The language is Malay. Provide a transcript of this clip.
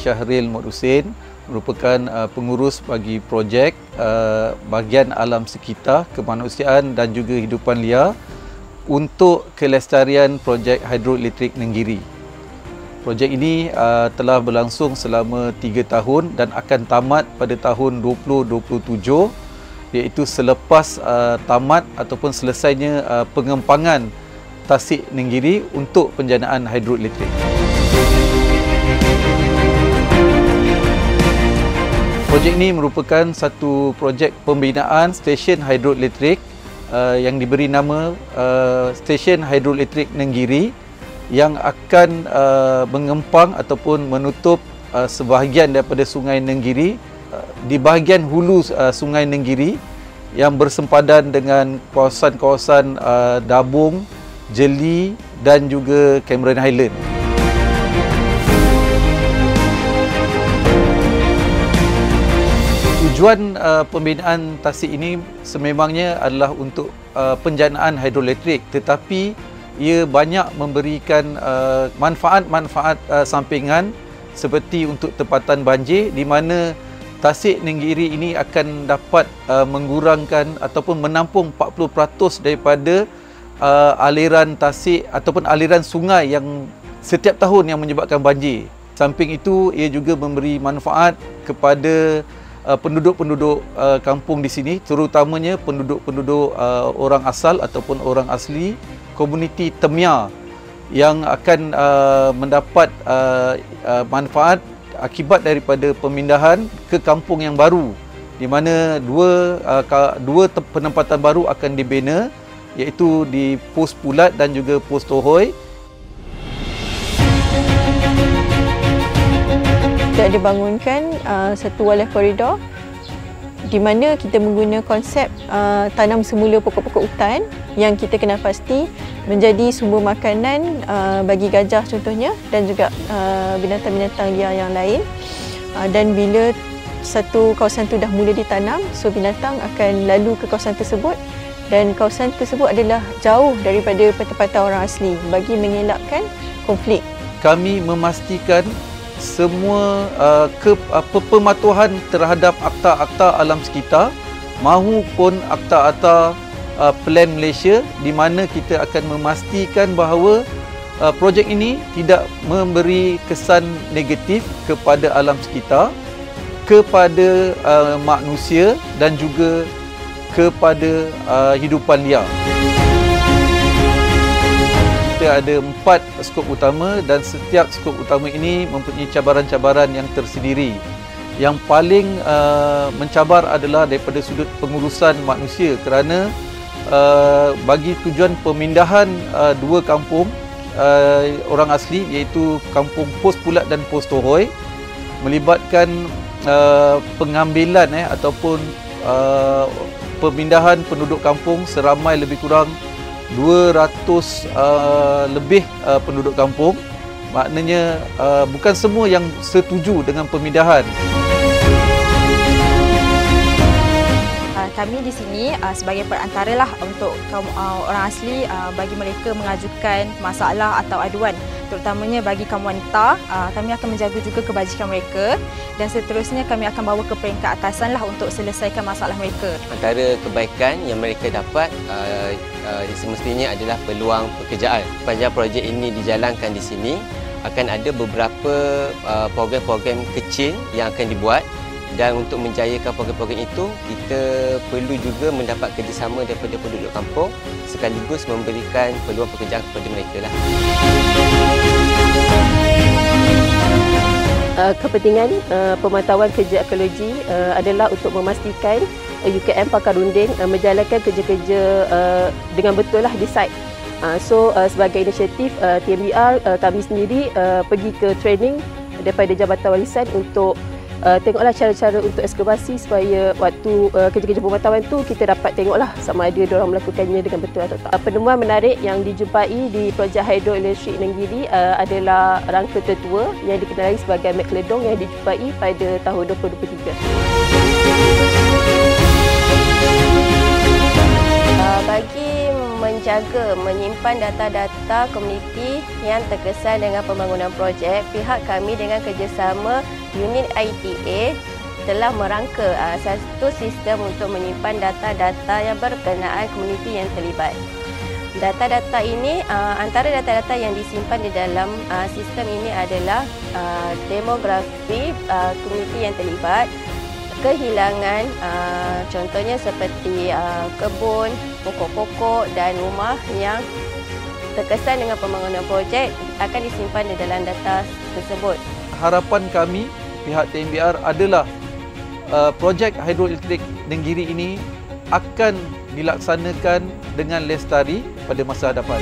Syahril Mod Hussein, merupakan pengurus bagi projek bahagian alam sekitar, kemanusiaan dan juga hidupan liar untuk kelestarian projek hidroelektrik Nenggiri. Projek ini telah berlangsung selama 3 tahun dan akan tamat pada tahun 2027, iaitu selepas tamat ataupun selesainya pengembangan Tasik Nenggiri untuk penjanaan hidroelektrik. Projek ini merupakan satu projek pembinaan stesen hidroelektrik yang diberi nama Stesen Hidroelektrik Nenggiri, yang akan mengempang ataupun menutup sebahagian daripada Sungai Nenggiri di bahagian hulu Sungai Nenggiri yang bersempadan dengan kawasan-kawasan Dabung, Jeli dan juga Cameron Highland. Tujuan pembinaan tasik ini sememangnya adalah untuk penjanaan hidroelektrik, tetapi ia banyak memberikan manfaat-manfaat sampingan seperti untuk tempatan banjir, di mana Tasik Nenggiri ini akan dapat mengurangkan ataupun menampung 40% daripada aliran tasik ataupun aliran sungai yang setiap tahun yang menyebabkan banjir. Samping itu, ia juga memberi manfaat kepada penduduk-penduduk kampung di sini, terutamanya penduduk-penduduk orang asal ataupun orang asli komuniti Temya, yang akan mendapat manfaat akibat daripada pemindahan ke kampung yang baru, di mana dua penempatan baru akan dibina, iaitu di Pos Pulat dan juga Pos Tohoi. Kita dibangunkan satu walleye koridor di mana kita menggunakan konsep tanam semula pokok-pokok hutan yang kita kenal pasti menjadi sumber makanan bagi gajah contohnya, dan juga binatang-binatang liar yang lain. Dan bila satu kawasan itu dah mula ditanam, so binatang akan lalu ke kawasan tersebut, dan kawasan tersebut adalah jauh daripada tempatan orang asli bagi mengelakkan konflik. Kami memastikan semua pematuhan terhadap akta-akta alam sekitar mahupun akta-akta Plan Malaysia, di mana kita akan memastikan bahawa projek ini tidak memberi kesan negatif kepada alam sekitar, kepada manusia dan juga kepada hidupan liar. Kita ada 4 skop utama dan setiap skop utama ini mempunyai cabaran-cabaran yang tersendiri. Yang paling mencabar adalah daripada sudut pengurusan manusia, kerana bagi tujuan pemindahan dua kampung orang asli, iaitu kampung Pos Pulat dan Pos Tohoi, melibatkan pengambilan ataupun pemindahan penduduk kampung seramai lebih kurang 200 lebih penduduk kampung. Maknanya bukan semua yang setuju dengan pemindahan. Kami di sini sebagai perantara lah untuk orang asli bagi mereka mengajukan masalah atau aduan, terutamanya bagi kaum wanita. Kami akan menjaga juga kebajikan mereka, dan seterusnya kami akan bawa ke peringkat atasan lah untuk selesaikan masalah mereka. Antara kebaikan yang mereka dapat semestinya adalah peluang pekerjaan. Sepanjang projek ini dijalankan di sini, akan ada beberapa program-program kecil yang akan dibuat. Dan untuk menjayakan program-program itu, kita perlu juga mendapat kerjasama daripada penduduk kampung, sekaligus memberikan peluang pekerjaan kepada mereka lah. Kepentingan pemantauan kerja ekologi adalah untuk memastikan UKM Pakarunding menjalankan kerja-kerja dengan betul lah di site. Sebagai inisiatif TMBR, kami sendiri pergi ke training daripada Jabatan Warisan untuk tengoklah cara-cara untuk ekskavasi, supaya waktu kerja-kerja pemantauan tu kita dapat tengoklah sama ada diorang melakukannya dengan betul atau tak. Penemuan menarik yang dijumpai di projek hidroelektrik Nenggiri adalah rangka tertua yang dikenali sebagai Megalodon yang dijumpai pada tahun 2023. Bagi menjaga menjaga, menyimpan data-data komuniti yang terkesan dengan pembangunan projek, pihak kami dengan kerjasama unit ITA telah merangka satu sistem untuk menyimpan data-data yang berkenaan komuniti yang terlibat. Data-data ini, antara data-data yang disimpan di dalam sistem ini adalah demografi komuniti yang terlibat, kehilangan, contohnya seperti kebun, pokok-pokok dan rumah yang terkesan dengan pembangunan projek akan disimpan di dalam data tersebut. Harapan kami pihak TNBR adalah projek hidroelektrik Nenggiri ini akan dilaksanakan dengan lestari pada masa hadapan.